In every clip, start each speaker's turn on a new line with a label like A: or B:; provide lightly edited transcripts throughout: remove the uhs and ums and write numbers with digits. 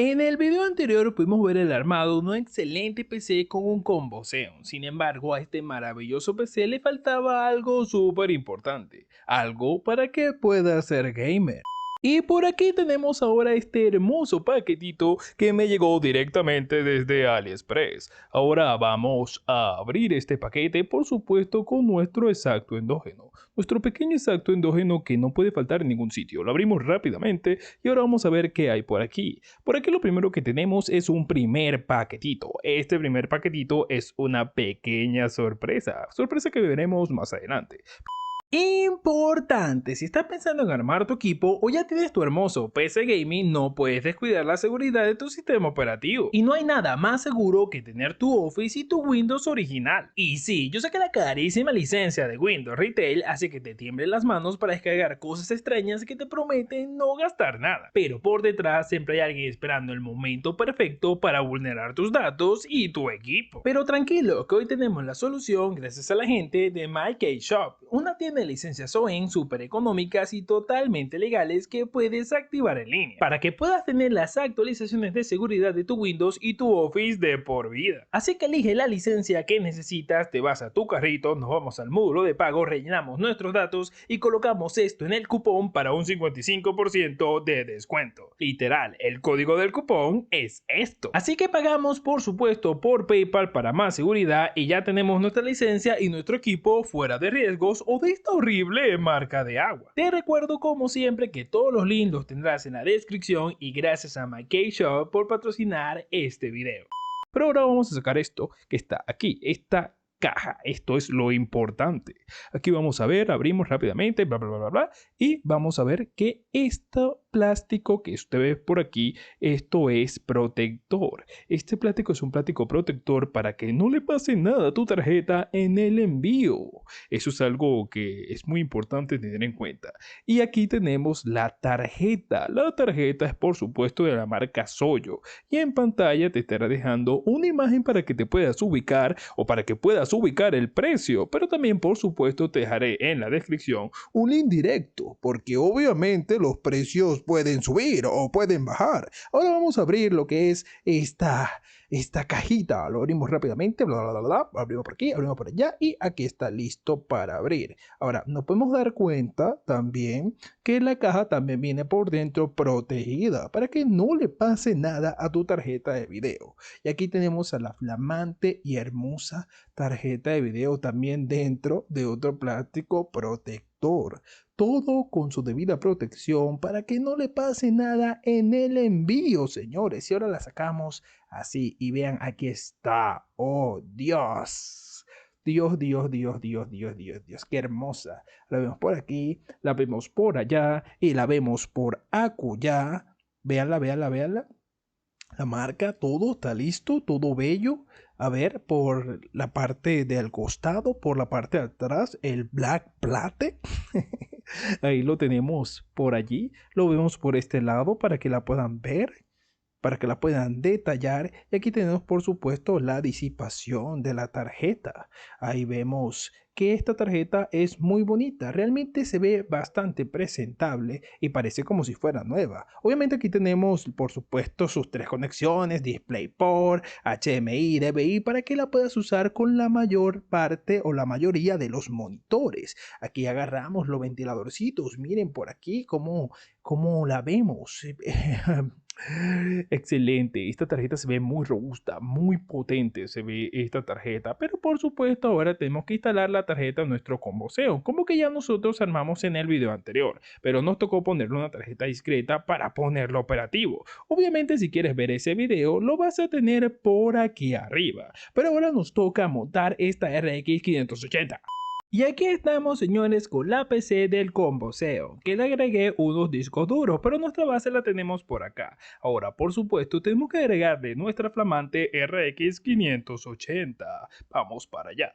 A: En el video anterior pudimos ver el armado de un excelente PC con un combo Xeon. Sin embargo, a este maravilloso PC le faltaba algo súper importante, algo para que pueda ser gamer. Y por aquí tenemos ahora este hermoso paquetito que me llegó directamente desde AliExpress. Ahora vamos a abrir este paquete, por supuesto, con nuestro exacto endógeno. Nuestro pequeño exacto endógeno que no puede faltar en ningún sitio. Lo abrimos rápidamente y ahora vamos a ver qué hay por aquí. Por aquí lo primero que tenemos es un primer paquetito. Este primer paquetito es una pequeña sorpresa. Sorpresa que veremos más adelante. Importante, si estás pensando en armar tu equipo o ya tienes tu hermoso PC gaming, no puedes descuidar la seguridad de tu sistema operativo. Y no hay nada más seguro que tener tu Office y tu Windows original. Y sí, yo sé que la carísima licencia de Windows Retail hace que te tiemblen las manos para descargar cosas extrañas que te prometen no gastar nada. Pero por detrás siempre hay alguien esperando el momento perfecto para vulnerar tus datos y tu equipo. Pero tranquilo, que hoy tenemos la solución gracias a la gente de MyKeyShop, una tienda de licencias OEM súper económicas y totalmente legales que puedes activar en línea para que puedas tener las actualizaciones de seguridad de tu Windows y tu Office de por vida. Así que elige la licencia que necesitas, te vas a tu carrito, nos vamos al módulo de pago, rellenamos nuestros datos y colocamos esto en el cupón para un 55% de descuento. Literal, el código del cupón es esto. Así que pagamos por supuesto por PayPal para más seguridad y ya tenemos nuestra licencia y nuestro equipo fuera de riesgos o de esta horrible marca de agua. Te recuerdo como siempre que todos los links los tendrás en la descripción y gracias a MyKeyShop por patrocinar este video. Pero ahora vamos a sacar esto que está aquí, esta caja. Esto es lo importante. Aquí vamos a ver, abrimos rápidamente, bla, bla, bla, bla, bla, y vamos a ver que este plástico que usted ve por aquí, esto es protector. Este plástico es un plástico protector para que no le pase nada a tu tarjeta en el envío. Eso es algo que es muy importante tener en cuenta. Y aquí tenemos la tarjeta. La tarjeta es por supuesto de la marca Soyo. Y en pantalla te estará dejando una imagen para que te puedas ubicar o para que puedas ubicar el precio. Pero también por supuesto te dejaré en la descripción un link directo, porque obviamente los precios pueden subir o pueden bajar. Ahora vamos a abrir lo que es esta cajita. Lo abrimos rápidamente, bla, bla, bla, bla. Abrimos por aquí, abrimos por allá y aquí está listo para abrir. Ahora, nos podemos dar cuenta también que la caja también viene por dentro protegida para que no le pase nada a tu tarjeta de video. Y aquí tenemos a la flamante y hermosa tarjeta de video también dentro de otro plástico protector. Todo con su debida protección para que no le pase nada en el envío, señores. Y ahora la sacamos así y vean, aquí está. ¡Oh, Dios! Dios, Dios, Dios, Dios, Dios, Dios, Dios, qué hermosa. La vemos por aquí, la vemos por allá y la vemos por acullá. Véanla, véanla, véanla. La marca, todo está listo, todo bello. A ver, por la parte del costado, por la parte de atrás, el Black Plate. Ahí lo tenemos por allí. Lo vemos por este lado para que la puedan ver, para que la puedan detallar. Y aquí tenemos por supuesto la disipación de la tarjeta. Ahí vemos que esta tarjeta es muy bonita, realmente se ve bastante presentable y parece como si fuera nueva. Obviamente aquí tenemos por supuesto sus tres conexiones, DisplayPort, HDMI, DVI, para que la puedas usar con la mayor parte o la mayoría de los monitores. Aquí agarramos los ventiladorcitos, miren por aquí cómo la vemos. Excelente, esta tarjeta se ve muy robusta, muy potente se ve esta tarjeta, pero por supuesto ahora tenemos que instalar la tarjeta en nuestro combo Xeon, como que ya nosotros armamos en el video anterior, pero nos tocó ponerle una tarjeta discreta para ponerlo operativo. Obviamente si quieres ver ese video lo vas a tener por aquí arriba, pero ahora nos toca montar esta RX 580. Y aquí estamos, señores, con la PC del combo Xeon, que le agregué unos discos duros, pero nuestra base la tenemos por acá. Ahora, por supuesto, tenemos que agregarle nuestra flamante RX 580. Vamos para allá.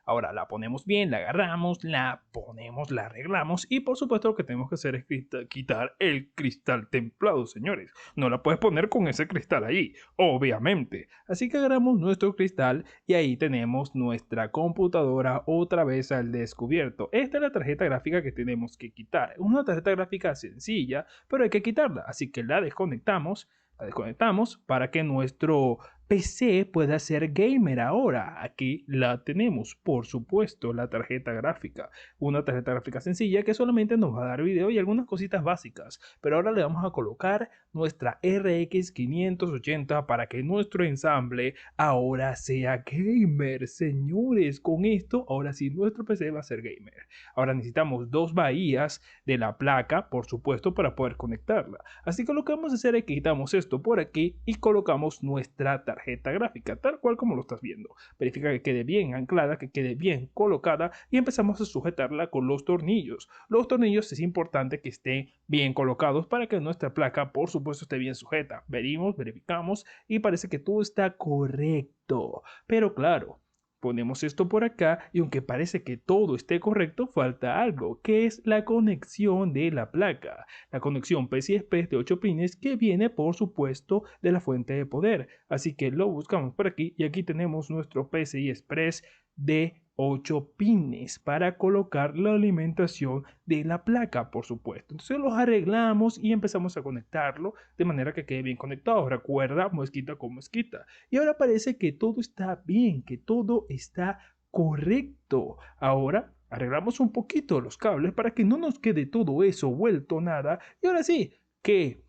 A: Ahora la ponemos bien, la agarramos, la ponemos, la arreglamos y por supuesto lo que tenemos que hacer es quitar el cristal templado, señores. No la puedes poner con ese cristal ahí, obviamente. Así que agarramos nuestro cristal y ahí tenemos nuestra computadora otra vez al descubierto. Esta es la tarjeta gráfica que tenemos que quitar. Es una tarjeta gráfica sencilla, pero hay que quitarla. Así que la desconectamos. La desconectamos para que nuestro PC pueda ser gamer ahora. Aquí la tenemos, por supuesto, la tarjeta gráfica. Una tarjeta gráfica sencilla que solamente nos va a dar video y algunas cositas básicas. Pero ahora le vamos a colocar nuestra RX 580 para que nuestro ensamble ahora sea gamer. Señores, con esto, ahora sí, nuestro PC va a ser gamer. Ahora necesitamos dos bahías de la placa, por supuesto, para poder conectarla. Así que lo que vamos a hacer es que quitamos esto por aquí y colocamos nuestra tarjeta gráfica, tal cual como lo estás viendo. Verifica que quede bien anclada, que quede bien colocada y empezamos a sujetarla con los tornillos. Los tornillos es importante que estén bien colocados para que nuestra placa, por supuesto, esté bien sujeta. Venimos, verificamos y parece que todo está correcto. Pero claro, ponemos esto por acá y aunque parece que todo esté correcto, falta algo, que es la conexión de la placa. La conexión PCI Express de 8 pines que viene, por supuesto, de la fuente de poder. Así que lo buscamos por aquí y aquí tenemos nuestro PCI Express de 8 pines para colocar la alimentación de la placa, por supuesto. Entonces los arreglamos y empezamos a conectarlo de manera que quede bien conectado. Recuerda, mosquita con mosquita. Y ahora parece que todo está bien, que todo está correcto. Ahora arreglamos un poquito los cables para que no nos quede todo eso vuelto nada. Y ahora sí, que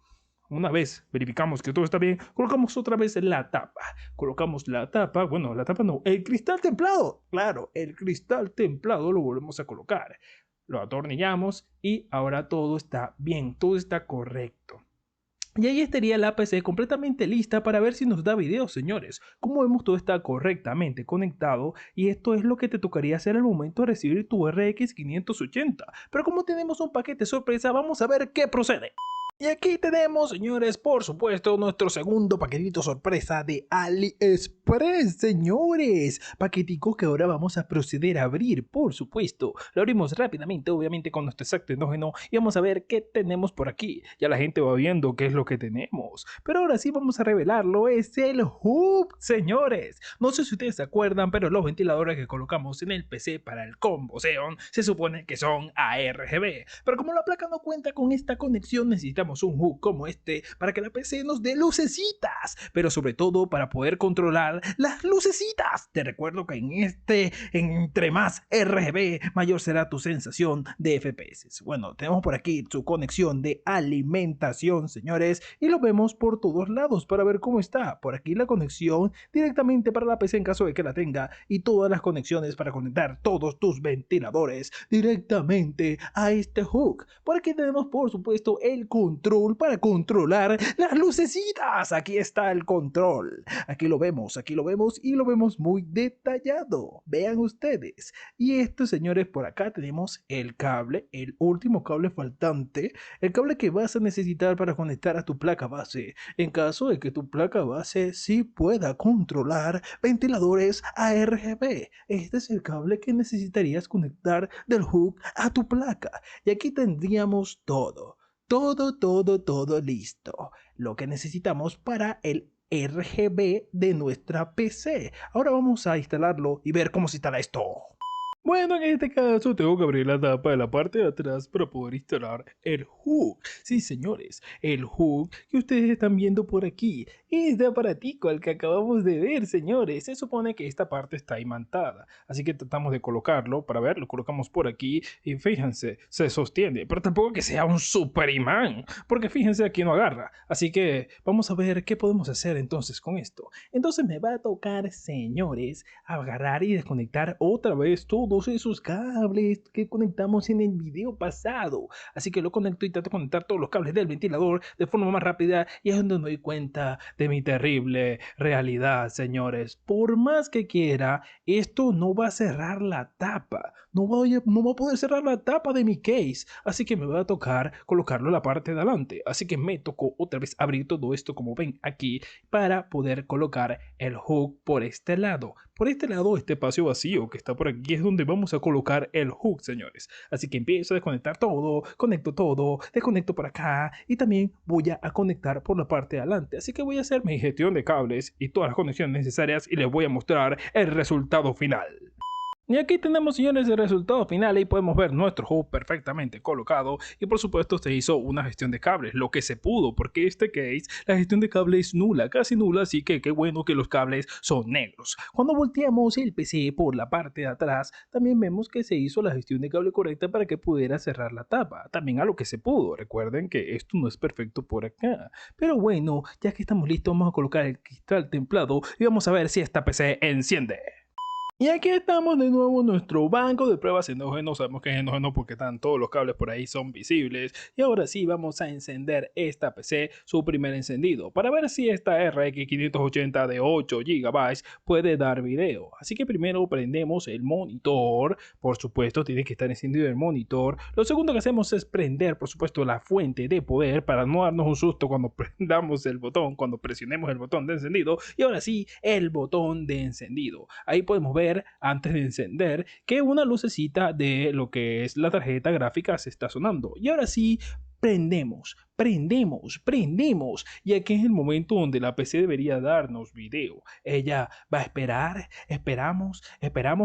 A: una vez verificamos que todo está bien, colocamos otra vez la tapa. Colocamos la tapa, bueno, la tapa no, el cristal templado. Claro, el cristal templado lo volvemos a colocar. Lo atornillamos y ahora todo está bien, todo está correcto. Y ahí estaría la PC completamente lista para ver si nos da video, señores. Como vemos, todo está correctamente conectado y esto es lo que te tocaría hacer al momento de recibir tu RX 580. Pero como tenemos un paquete sorpresa, vamos a ver qué procede. Y aquí tenemos, señores, por supuesto, nuestro segundo paquetito sorpresa de AliExpress, señores. Paquetico que ahora vamos a proceder a abrir, por supuesto. Lo abrimos rápidamente, obviamente, con nuestro exacto endógeno y vamos a ver qué tenemos por aquí. Ya la gente va viendo qué es lo que tenemos. Pero ahora sí vamos a revelarlo, es el hub, señores. No sé si ustedes se acuerdan, pero los ventiladores que colocamos en el PC para el combo Xeon se supone que son ARGB. Pero como la placa no cuenta con esta conexión, necesitamos un hub como este para que la PC nos dé lucecitas, pero sobre todo para poder controlar las lucecitas. Te recuerdo que entre más RGB, mayor será tu sensación de FPS. Bueno, tenemos por aquí su conexión de alimentación, señores, y lo vemos por todos lados para ver cómo está. Por aquí la conexión directamente para la PC en caso de que la tenga y todas las conexiones para conectar todos tus ventiladores directamente a este hook. Por aquí tenemos, por supuesto, el control para controlar las lucecitas. Aquí está el control. Aquí lo vemos y lo vemos muy detallado. Vean ustedes. Y esto, señores, por acá tenemos el cable, el último cable faltante, el cable que vas a necesitar para conectar a tu placa base. En caso de que tu placa base sí pueda controlar ventiladores ARGB. Este es el cable que necesitarías conectar del hook a tu placa. Y aquí tendríamos todo listo. Lo que necesitamos para el RGB de nuestra PC. Ahora vamos a instalarlo y ver cómo se instala esto. Bueno, en este caso tengo que abrir la tapa de la parte de atrás para poder instalar el hook. Sí, señores, el hook que ustedes están viendo por aquí. Este aparatico al que acabamos de ver, señores. Se supone que esta parte está imantada. Así que tratamos de colocarlo para ver, lo colocamos por aquí y fíjense, se sostiene. Pero tampoco que sea un super imán, porque fíjense aquí no agarra. Así que vamos a ver qué podemos hacer entonces con esto. Entonces me va a tocar, señores, agarrar y desconectar otra vez todos esos cables que conectamos en el video pasado. Así que lo conecto y trato de conectar todos los cables del ventilador de forma más rápida y es donde me doy cuenta de mi terrible realidad, señores. Por más que quiera, esto no va a cerrar la tapa. No va a poder cerrar la tapa de mi case. Así que me va a tocar colocarlo en la parte de adelante. Así que me tocó otra vez abrir todo esto como ven aquí para poder colocar el hook por este lado. Por este lado, este espacio vacío que está por aquí es donde vamos a colocar el hook, señores. Así que empiezo a desconectar todo, conecto todo, desconecto por acá y también voy a conectar por la parte de adelante. Así que voy a hacer mi gestión de cables y todas las conexiones necesarias y les voy a mostrar el resultado final. Y aquí tenemos, señores, el resultado final y podemos ver nuestro hub perfectamente colocado y por supuesto se hizo una gestión de cables, lo que se pudo, porque este case, la gestión de cables es nula, casi nula, así que qué bueno que los cables son negros. Cuando volteamos el PC por la parte de atrás, también vemos que se hizo la gestión de cable correcta para que pudiera cerrar la tapa, también a lo que se pudo. Recuerden que esto no es perfecto por acá, pero bueno, ya que estamos listos, vamos a colocar el cristal templado y vamos a ver si esta PC enciende. Y aquí estamos de nuevo en nuestro banco de pruebas endógeno. Sabemos que es endógeno porque están todos los cables por ahí, son visibles. Y ahora sí vamos a encender esta PC, su primer encendido, para ver si esta RX 580 de 8 GB puede dar video. Así que primero prendemos el monitor. Por supuesto, tiene que estar encendido el monitor. Lo segundo que hacemos es prender, por supuesto, la fuente de poder para no darnos un susto cuando prendamos el botón, cuando presionemos el botón de encendido. Y ahora sí, el botón de encendido. Ahí podemos ver antes de encender que una lucecita de lo que es la tarjeta gráfica se está sonando. Y ahora sí, prendemos. Y aquí es el momento donde la PC debería darnos video. Ella va a esperar, esperamos,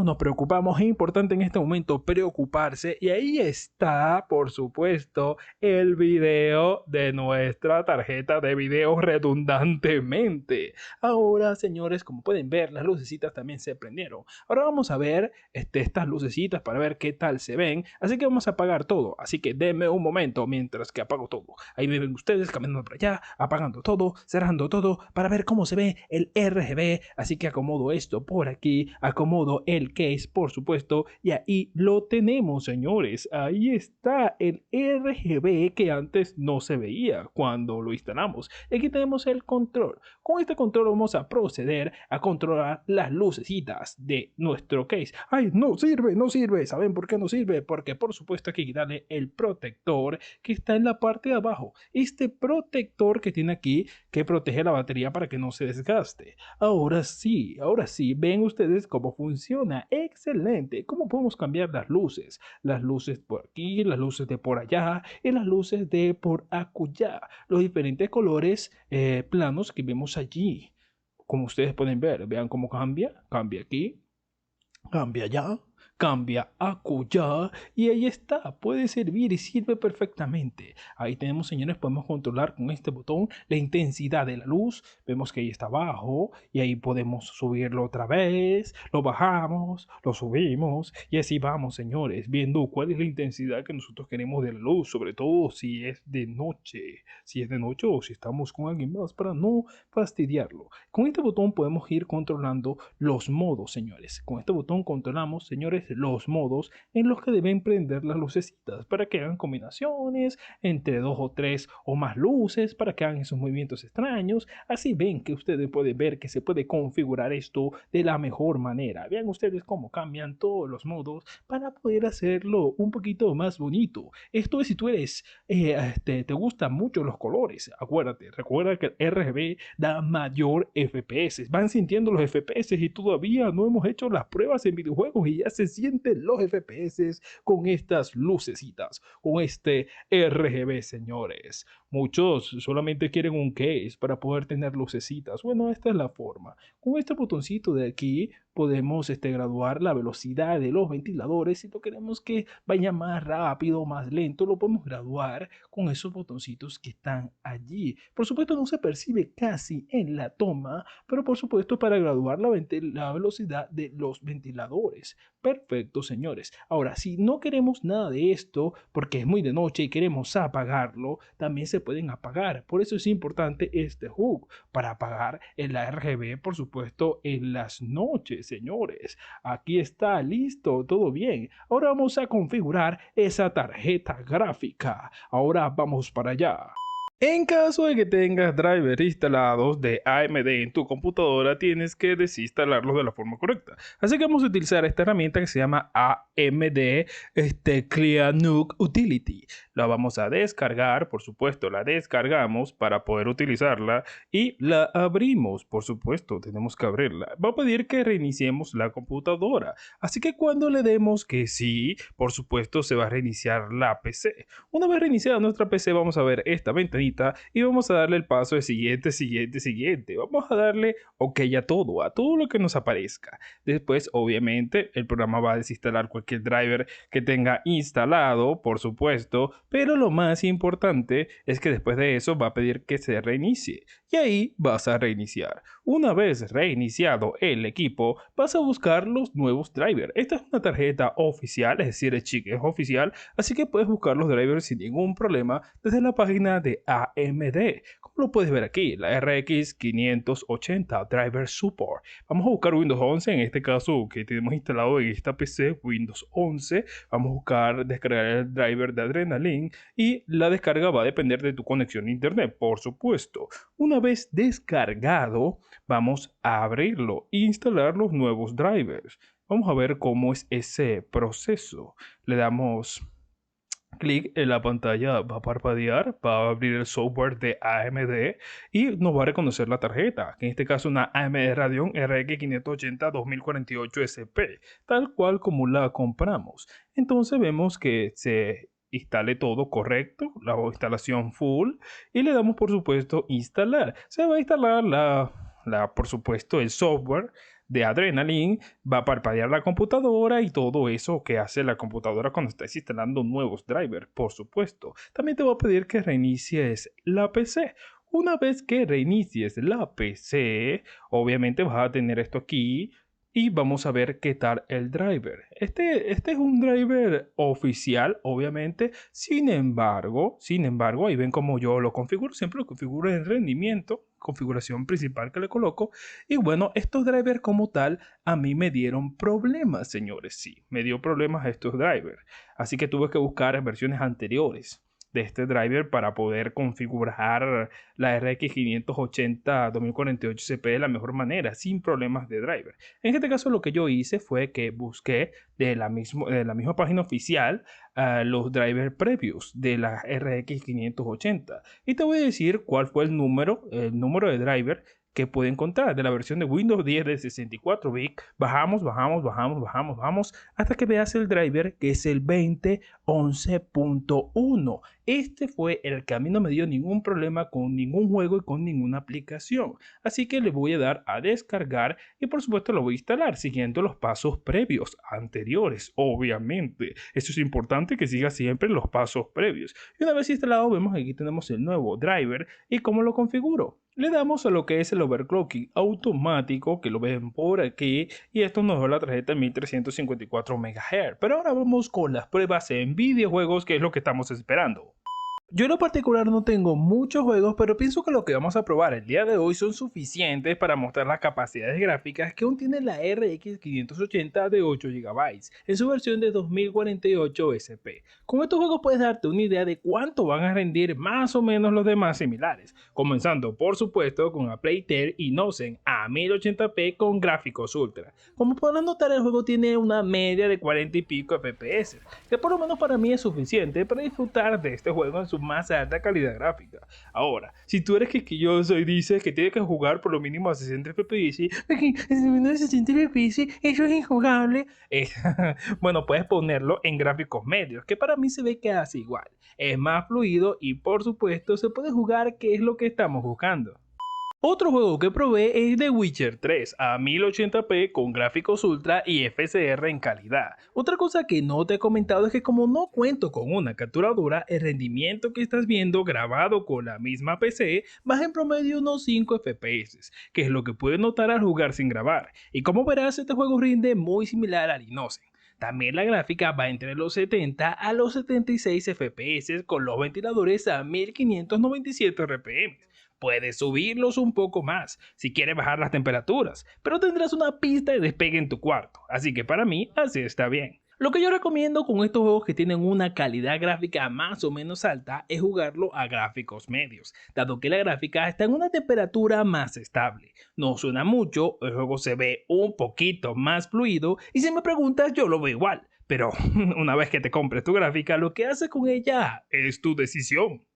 A: nos preocupamos. Es importante en este momento preocuparse. Y ahí está, por supuesto, el video de nuestra tarjeta de video redundantemente. Ahora, señores, como pueden ver, las lucecitas también se prendieron. Ahora vamos a ver estas lucecitas para ver qué tal se ven. Así que vamos a apagar todo. Así que denme un momento mientras que apago todo. Ahí me ven ustedes caminando por allá, apagando todo, cerrando todo para ver cómo se ve el RGB. Así que acomodo esto por aquí, acomodo el case, por supuesto, y ahí lo tenemos, señores. Ahí está el RGB que antes no se veía cuando lo instalamos. Aquí tenemos el control. Con este control vamos a proceder a controlar las lucecitas de nuestro case. ¡Ay, no sirve, no sirve! ¿Saben por qué no sirve? Porque por supuesto hay que quitarle el protector que está en la parte de abajo. Este protector que tiene aquí que protege la batería para que no se desgaste. Ahora sí, ven ustedes cómo funciona. ¡Excelente! ¿Cómo podemos cambiar las luces? Las luces por aquí, las luces de por allá y las luces de por acullá. Los diferentes colores planos que vemos allí. Como ustedes pueden ver, vean cómo cambia. Cambia aquí, cambia allá, cambia acullá y ahí está, puede servir y sirve perfectamente. Ahí tenemos, señores, podemos controlar con este botón la intensidad de la luz. Vemos que ahí está abajo y ahí podemos subirlo otra vez, lo bajamos, lo subimos y así vamos, señores, viendo cuál es la intensidad que nosotros queremos de la luz, sobre todo si es de noche, o si estamos con alguien más para no fastidiarlo. Con este botón podemos ir controlando los modos, señores. Con este botón controlamos, señores, los modos en los que deben prender las lucecitas para que hagan combinaciones entre 2 o 3 o más luces, para que hagan esos movimientos extraños. Así ven que ustedes pueden ver que se puede configurar esto de la mejor manera. Vean ustedes cómo cambian todos los modos para poder hacerlo un poquito más bonito. Esto es si tú eres, te gustan mucho los colores. Recuerda que el RGB da mayor FPS. Van sintiendo los FPS y todavía no hemos hecho las pruebas en videojuegos y ya se sienten los FPS con estas lucecitas, con este RGB, señores. Muchos solamente quieren un case para poder tener lucecitas. Bueno, esta es la forma. Con este botoncito de aquí podemos graduar la velocidad de los ventiladores. Si lo queremos que vaya más rápido, más lento, lo podemos graduar con esos botoncitos que están allí. Por supuesto no se percibe casi en la toma, pero por supuesto para graduar la velocidad de los ventiladores. Perfecto, señores. Ahora, si no queremos nada de esto porque es muy de noche y queremos apagarlo, también se pueden apagar. Por eso es importante este hook para apagar el RGB, por supuesto, en las noches, señores. Aquí está, listo, todo bien. Ahora vamos a configurar esa tarjeta gráfica. Ahora vamos para allá. En caso de que tengas drivers instalados de AMD en tu computadora, tienes que desinstalarlos de la forma correcta. Así que vamos a utilizar esta herramienta que se llama AMD ClearNUC Utility. La vamos a descargar, por supuesto, la descargamos para poder utilizarla y la abrimos, por supuesto, tenemos que abrirla. Va a pedir que reiniciemos la computadora. Así que cuando le demos que sí, por supuesto, se va a reiniciar la PC. Una vez reiniciada nuestra PC, vamos a ver esta ventanita pestañita y vamos a darle el paso de siguiente. Vamos a darle OK a todo lo que nos aparezca. Después, obviamente, el programa va a desinstalar cualquier driver que tenga instalado, por supuesto, pero lo más importante es que después de eso va a pedir que se reinicie y ahí vas a reiniciar. Una vez reiniciado el equipo, vas a buscar los nuevos drivers. Esta es una tarjeta oficial, es decir, el chip es oficial, así que puedes buscar los drivers sin ningún problema desde la página de AMD. Como lo puedes ver aquí, la RX 580 Driver Support. Vamos a buscar Windows 11, en este caso que tenemos instalado en esta PC, Windows 11. Vamos a buscar descargar el driver de Adrenaline y la descarga va a depender de tu conexión a internet, por supuesto. Una vez descargado, vamos a abrirlo e instalar los nuevos drivers. Vamos a ver cómo es ese proceso. Le damos clic en la pantalla, va a parpadear, va a abrir el software de AMD y nos va a reconocer la tarjeta, que en este caso una AMD Radeon RX 580 2048 SP, tal cual como la compramos. Entonces vemos que se instale todo correcto, la instalación full, y le damos por supuesto instalar. Se va a instalar por supuesto el software de Adrenaline, va a parpadear la computadora y todo eso que hace la computadora cuando estás instalando nuevos drivers, por supuesto. También te va a pedir que reinicies la PC. Una vez que reinicies la PC, obviamente vas a tener esto aquí y vamos a ver qué tal el driver. Este es un driver oficial, obviamente. Sin embargo, ahí ven cómo yo lo configuro. Siempre lo configuro en rendimiento, configuración principal que le coloco. Y bueno, estos drivers como tal a mí me dieron problemas, señores. Sí, me dio problemas estos drivers. Así que tuve que buscar versiones anteriores de este driver para poder configurar la RX 580 2048 CP de la mejor manera, sin problemas de driver. En este caso lo que yo hice fue que busqué de la misma página oficial los drivers previos de la RX 580 y te voy a decir cuál fue el número de driver que puede encontrar de la versión de Windows 10 de 64 bits. Bajamos hasta que veas el driver que es el 2011.1. Este fue el que a mí no me dio ningún problema con ningún juego y con ninguna aplicación. Así que le voy a dar a descargar y por supuesto lo voy a instalar siguiendo los pasos previos, anteriores, obviamente. Eso es importante que siga siempre los pasos previos. Y una vez instalado vemos que aquí tenemos el nuevo driver y cómo lo configuro. Le damos a lo que es el overclocking automático, que lo ven por aquí, y esto nos da la tarjeta 1354 MHz. Pero ahora vamos con las pruebas en videojuegos, que es lo que estamos esperando. Yo en lo particular no tengo muchos juegos, pero pienso que lo que vamos a probar el día de hoy son suficientes para mostrar las capacidades gráficas que aún tiene la RX 580 de 8 GB en su versión de 2048 SP. Con estos juegos puedes darte una idea de cuánto van a rendir más o menos los demás similares, comenzando por supuesto con A Plague Tale Innocent a 1080p con gráficos ultra. Como podrán notar, el juego tiene una media de 40 y pico FPS, que por lo menos para mí es suficiente para disfrutar de este juego en su más alta calidad gráfica. Ahora, si tú eres que yo soy, dices que tienes que jugar por lo mínimo a 60 FPS, porque en menos de 60 FPS eso es injugable. Bueno, puedes ponerlo en gráficos medios, que para mí se ve que hace igual. Es más fluido y por supuesto se puede jugar, que es lo que estamos buscando. Otro juego que probé es The Witcher 3 a 1080p con gráficos ultra y FSR en calidad. Otra cosa que no te he comentado es que como no cuento con una capturadora, el rendimiento que estás viendo grabado con la misma PC baja en promedio unos 5 FPS, que es lo que puedes notar al jugar sin grabar. Y como verás, este juego rinde muy similar al Innocent. También la gráfica va entre los 70 a los 76 FPS con los ventiladores a 1597 RPM. Puedes subirlos un poco más si quieres bajar las temperaturas, pero tendrás una pista de despegue en tu cuarto, así que para mí así está bien. Lo que yo recomiendo con estos juegos que tienen una calidad gráfica más o menos alta es jugarlo a gráficos medios, dado que la gráfica está en una temperatura más estable. No suena mucho, el juego se ve un poquito más fluido y si me preguntas yo lo veo igual, pero una vez que te compres tu gráfica lo que haces con ella es tu decisión.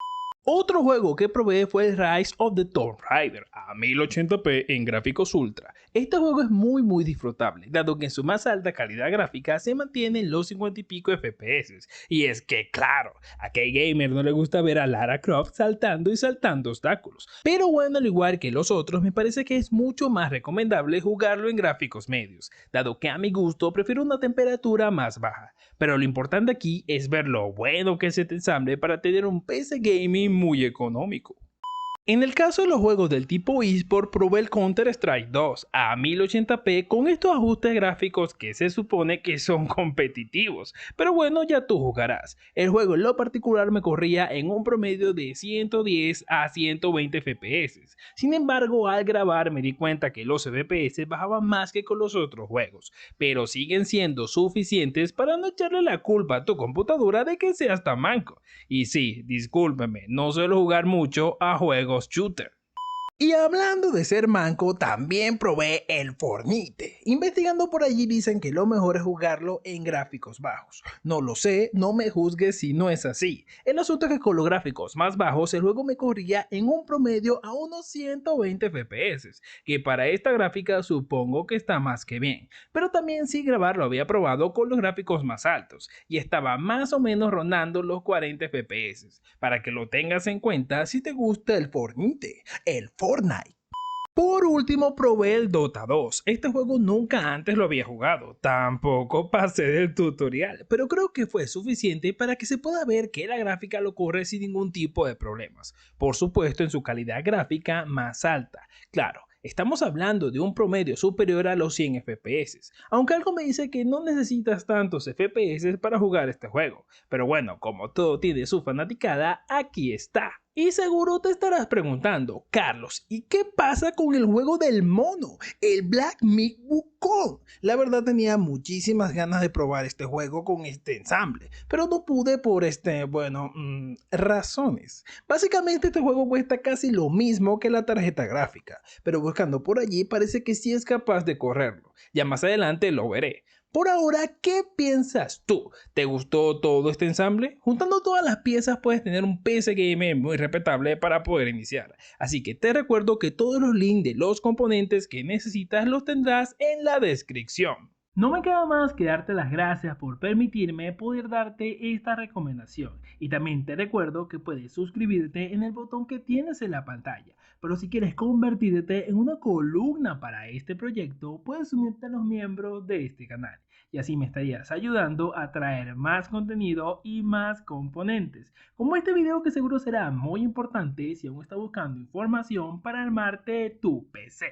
A: Otro juego que probé fue el Rise of the Tomb Raider a 1080p en gráficos ultra. Este juego es muy disfrutable, dado que en su más alta calidad gráfica se mantiene en los 50 y pico FPS. Y es que claro, a qué gamer no le gusta ver a Lara Croft saltando y saltando obstáculos. Pero bueno, al igual que los otros, me parece que es mucho más recomendable jugarlo en gráficos medios, dado que a mi gusto prefiero una temperatura más baja. Pero lo importante aquí es ver lo bueno que es este ensamble para tener un PC gaming muy económico. En el caso de los juegos del tipo eSport, probé el Counter-Strike 2 a 1080p con estos ajustes gráficos que se supone que son competitivos, pero bueno, ya tú jugarás. El juego en lo particular me corría en un promedio de 110 a 120 FPS. Sin embargo, al grabar me di cuenta que los FPS bajaban más que con los otros juegos, pero siguen siendo suficientes para no echarle la culpa a tu computadora de que seas tan manco. Y sí, discúlpeme, no suelo jugar mucho a juegos shooter. Y hablando de ser manco, también probé el Fortnite. Investigando por allí dicen que lo mejor es jugarlo en gráficos bajos. No lo sé, no me juzgues si no es así. El asunto es que con los gráficos más bajos el juego me corría en un promedio a unos 120 FPS, que para esta gráfica supongo que está más que bien. Pero también sin grabar lo había probado con los gráficos más altos y estaba más o menos rondando los 40 FPS. Para que lo tengas en cuenta si te gusta el Fortnite. Fortnite. Por último, probé el Dota 2. Este juego nunca antes lo había jugado, tampoco pasé del tutorial, pero creo que fue suficiente para que se pueda ver que la gráfica lo corre sin ningún tipo de problemas. Por supuesto, en su calidad gráfica más alta. Claro, estamos hablando de un promedio superior a los 100 FPS, aunque algo me dice que no necesitas tantos FPS para jugar este juego. Pero bueno, como todo tiene su fanaticada, aquí está. Y seguro te estarás preguntando, Carlos, ¿y qué pasa con el juego del mono, el Black Myth Wukong? La verdad tenía muchísimas ganas de probar este juego con este ensamble, pero no pude por razones. Básicamente este juego cuesta casi lo mismo que la tarjeta gráfica, pero buscando por allí parece que sí es capaz de correrlo. Ya más adelante lo veré. Por ahora, ¿qué piensas tú? ¿Te gustó todo este ensamble? Juntando todas las piezas puedes tener un PC gamer muy respetable para poder iniciar. Así que te recuerdo que todos los links de los componentes que necesitas los tendrás en la descripción. No me queda más que darte las gracias por permitirme poder darte esta recomendación. Y también te recuerdo que puedes suscribirte en el botón que tienes en la pantalla. Pero si quieres convertirte en una columna para este proyecto, puedes unirte a los miembros de este canal. Y así me estarías ayudando a traer más contenido y más componentes. Como este video que seguro será muy importante si aún estás buscando información para armarte tu PC.